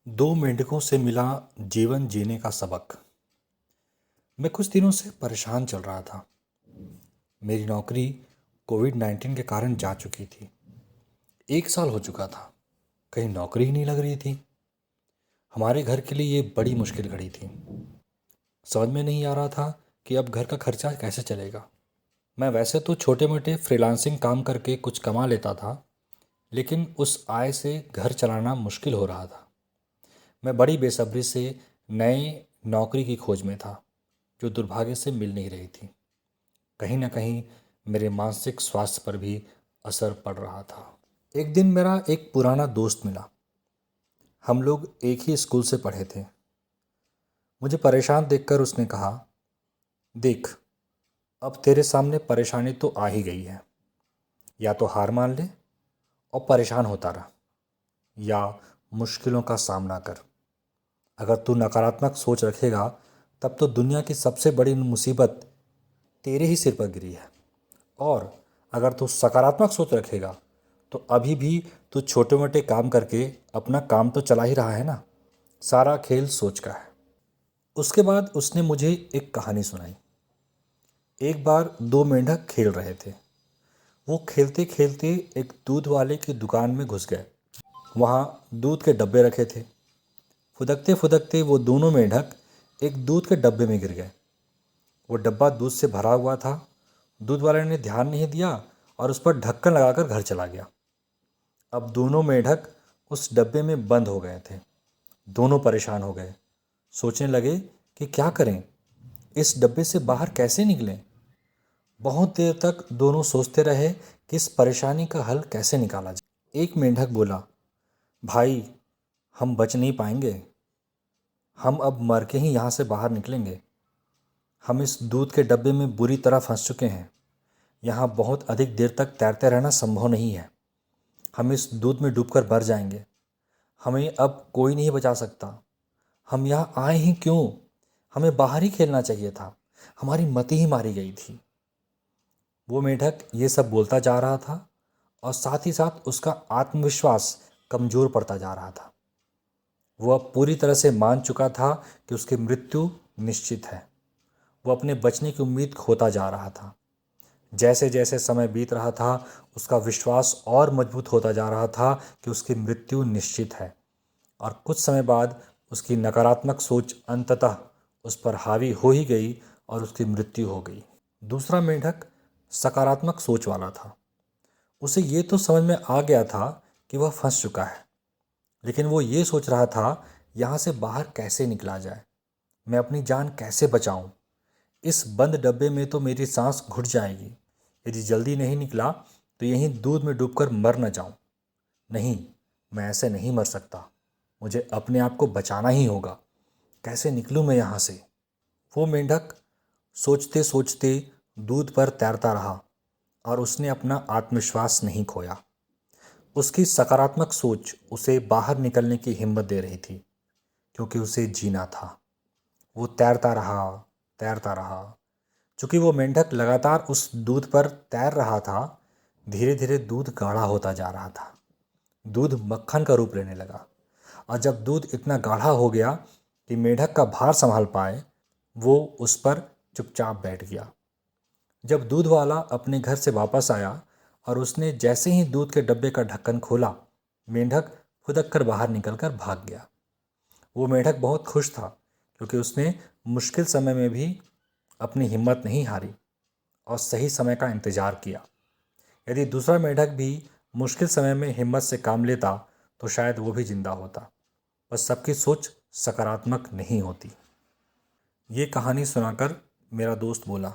दो मेंढकों से मिला जीवन जीने का सबक। मैं कुछ दिनों से परेशान चल रहा था। मेरी नौकरी कोविड-19 के कारण जा चुकी थी। 1 साल हो चुका था, कहीं नौकरी ही नहीं लग रही थी। हमारे घर के लिए ये बड़ी मुश्किल घड़ी थी। समझ में नहीं आ रहा था कि अब घर का खर्चा कैसे चलेगा। मैं वैसे तो छोटे मोटे फ्रीलांसिंग काम करके कुछ कमा लेता था, लेकिन उस आय से घर चलाना मुश्किल हो रहा था। मैं बड़ी बेसब्री से नए नौकरी की खोज में था, जो दुर्भाग्य से मिल नहीं रही थी। कहीं ना कहीं मेरे मानसिक स्वास्थ्य पर भी असर पड़ रहा था। एक दिन मेरा एक पुराना दोस्त मिला। हम लोग एक ही स्कूल से पढ़े थे। मुझे परेशान देखकर उसने कहा, देख, अब तेरे सामने परेशानी तो आ ही गई है। या तो हार मान ले और परेशान होता रह, या मुश्किलों का सामना कर। अगर तू नकारात्मक सोच रखेगा, तब तो दुनिया की सबसे बड़ी मुसीबत तेरे ही सिर पर गिरी है। और अगर तू सकारात्मक सोच रखेगा, तो अभी भी तू छोटे मोटे काम करके अपना काम तो चला ही रहा है ना। सारा खेल सोच का है। उसके बाद उसने मुझे एक कहानी सुनाई। एक बार दो मेंढक खेल रहे थे। वो खेलते खेलते एक दूध वाले की दुकान में घुस गए। वहाँ दूध के डब्बे रखे थे। फुदकते फुदकते वो दोनों मेंढक एक दूध के डब्बे में गिर गए। वो डब्बा दूध से भरा हुआ था। दूध वाले ने ध्यान नहीं दिया और उस पर ढक्कन लगाकर घर चला गया। अब दोनों मेंढक उस डब्बे में बंद हो गए थे। दोनों परेशान हो गए। सोचने लगे कि क्या करें, इस डब्बे से बाहर कैसे निकलें। बहुत देर तक दोनों सोचते रहे कि इस परेशानी का हल कैसे निकाला जाए। एक मेंढक बोला, भाई, हम बच नहीं पाएंगे। हम अब मर के ही यहाँ से बाहर निकलेंगे। हम इस दूध के डब्बे में बुरी तरह फंस चुके हैं। यहाँ बहुत अधिक देर तक तैरते रहना संभव नहीं है। हम इस दूध में डूबकर मर जाएंगे। हमें अब कोई नहीं बचा सकता। हम यहाँ आए ही क्यों? हमें बाहर ही खेलना चाहिए था। हमारी मति ही मारी गई थी। वो मेंढक ये सब बोलता जा रहा था और साथ ही साथ उसका आत्मविश्वास कमजोर पड़ता जा रहा था। वो अब पूरी तरह से मान चुका था कि उसकी मृत्यु निश्चित है। वो अपने बचने की उम्मीद खोता जा रहा था। जैसे जैसे समय बीत रहा था, उसका विश्वास और मजबूत होता जा रहा था कि उसकी मृत्यु निश्चित है। और कुछ समय बाद उसकी नकारात्मक सोच अंततः उस पर हावी हो ही गई और उसकी मृत्यु हो गई। दूसरा मेंढक सकारात्मक सोच वाला था। उसे ये तो समझ में आ गया था कि वह फंस चुका है, लेकिन वो ये सोच रहा था, यहाँ से बाहर कैसे निकला जाए। मैं अपनी जान कैसे बचाऊं? इस बंद डब्बे में तो मेरी सांस घुट जाएगी। यदि जल्दी नहीं निकला तो यहीं दूध में डूबकर मर न जाऊं। नहीं, मैं ऐसे नहीं मर सकता। मुझे अपने आप को बचाना ही होगा। कैसे निकलूं मैं यहाँ से? वो मेंढक सोचते सोचते दूध पर तैरता रहा और उसने अपना आत्मविश्वास नहीं खोया। उसकी सकारात्मक सोच उसे बाहर निकलने की हिम्मत दे रही थी, क्योंकि उसे जीना था। वो तैरता रहा, तैरता रहा। चूंकि वो मेंढक लगातार उस दूध पर तैर रहा था, धीरे धीरे दूध गाढ़ा होता जा रहा था। दूध मक्खन का रूप लेने लगा। और जब दूध इतना गाढ़ा हो गया कि मेंढक का भार संभाल पाए, वो उस पर चुपचाप बैठ गया। जब दूध वाला अपने घर से वापस आया और उसने जैसे ही दूध के डब्बे का ढक्कन खोला, मेंढक फुदक कर बाहर निकलकर भाग गया। वो मेंढक बहुत खुश था, क्योंकि उसने मुश्किल समय में भी अपनी हिम्मत नहीं हारी और सही समय का इंतजार किया। यदि दूसरा मेंढक भी मुश्किल समय में हिम्मत से काम लेता, तो शायद वो भी जिंदा होता। बस सबकी सोच सकारात्मक नहीं होती। ये कहानी सुनाकर मेरा दोस्त बोला,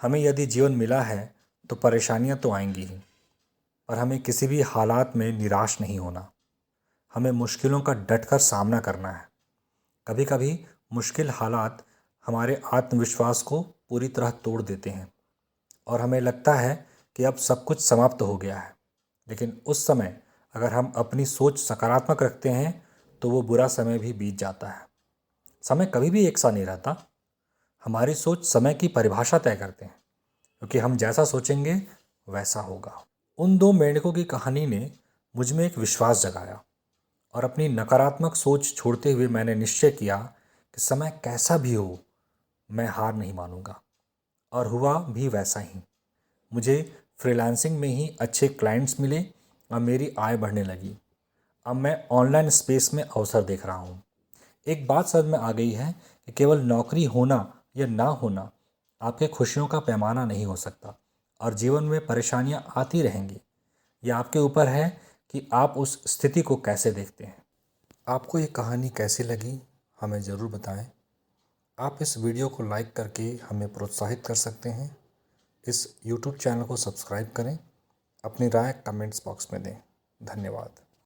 हमें यदि जीवन मिला है तो परेशानियां तो आएंगी ही, पर हमें किसी भी हालात में निराश नहीं होना। हमें मुश्किलों का डटकर सामना करना है। कभी कभी मुश्किल हालात हमारे आत्मविश्वास को पूरी तरह तोड़ देते हैं और हमें लगता है कि अब सब कुछ समाप्त हो गया है। लेकिन उस समय अगर हम अपनी सोच सकारात्मक रखते हैं, तो वो बुरा समय भी बीत जाता है। समय कभी भी एक सा नहीं रहता। हमारी सोच समय की परिभाषा तय करते हैं, क्योंकि हम जैसा सोचेंगे वैसा होगा। उन दो मेंढकों की कहानी ने मुझ में एक विश्वास जगाया। और अपनी नकारात्मक सोच छोड़ते हुए मैंने निश्चय किया कि समय कैसा भी हो मैं हार नहीं मानूंगा। और हुआ भी वैसा ही। मुझे फ्रीलांसिंग में ही अच्छे क्लाइंट्स मिले और मेरी आय बढ़ने लगी। अब मैं ऑनलाइन स्पेस में अवसर देख रहा हूँ। एक बात समझ में आ गई है कि केवल नौकरी होना या ना होना आपके खुशियों का पैमाना नहीं हो सकता, और जीवन में परेशानियां आती रहेंगी। यह आपके ऊपर है कि आप उस स्थिति को कैसे देखते हैं। आपको ये कहानी कैसी लगी हमें ज़रूर बताएं। आप इस वीडियो को लाइक करके हमें प्रोत्साहित कर सकते हैं। इस यूट्यूब चैनल को सब्सक्राइब करें। अपनी राय कमेंट्स बॉक्स में दें। धन्यवाद।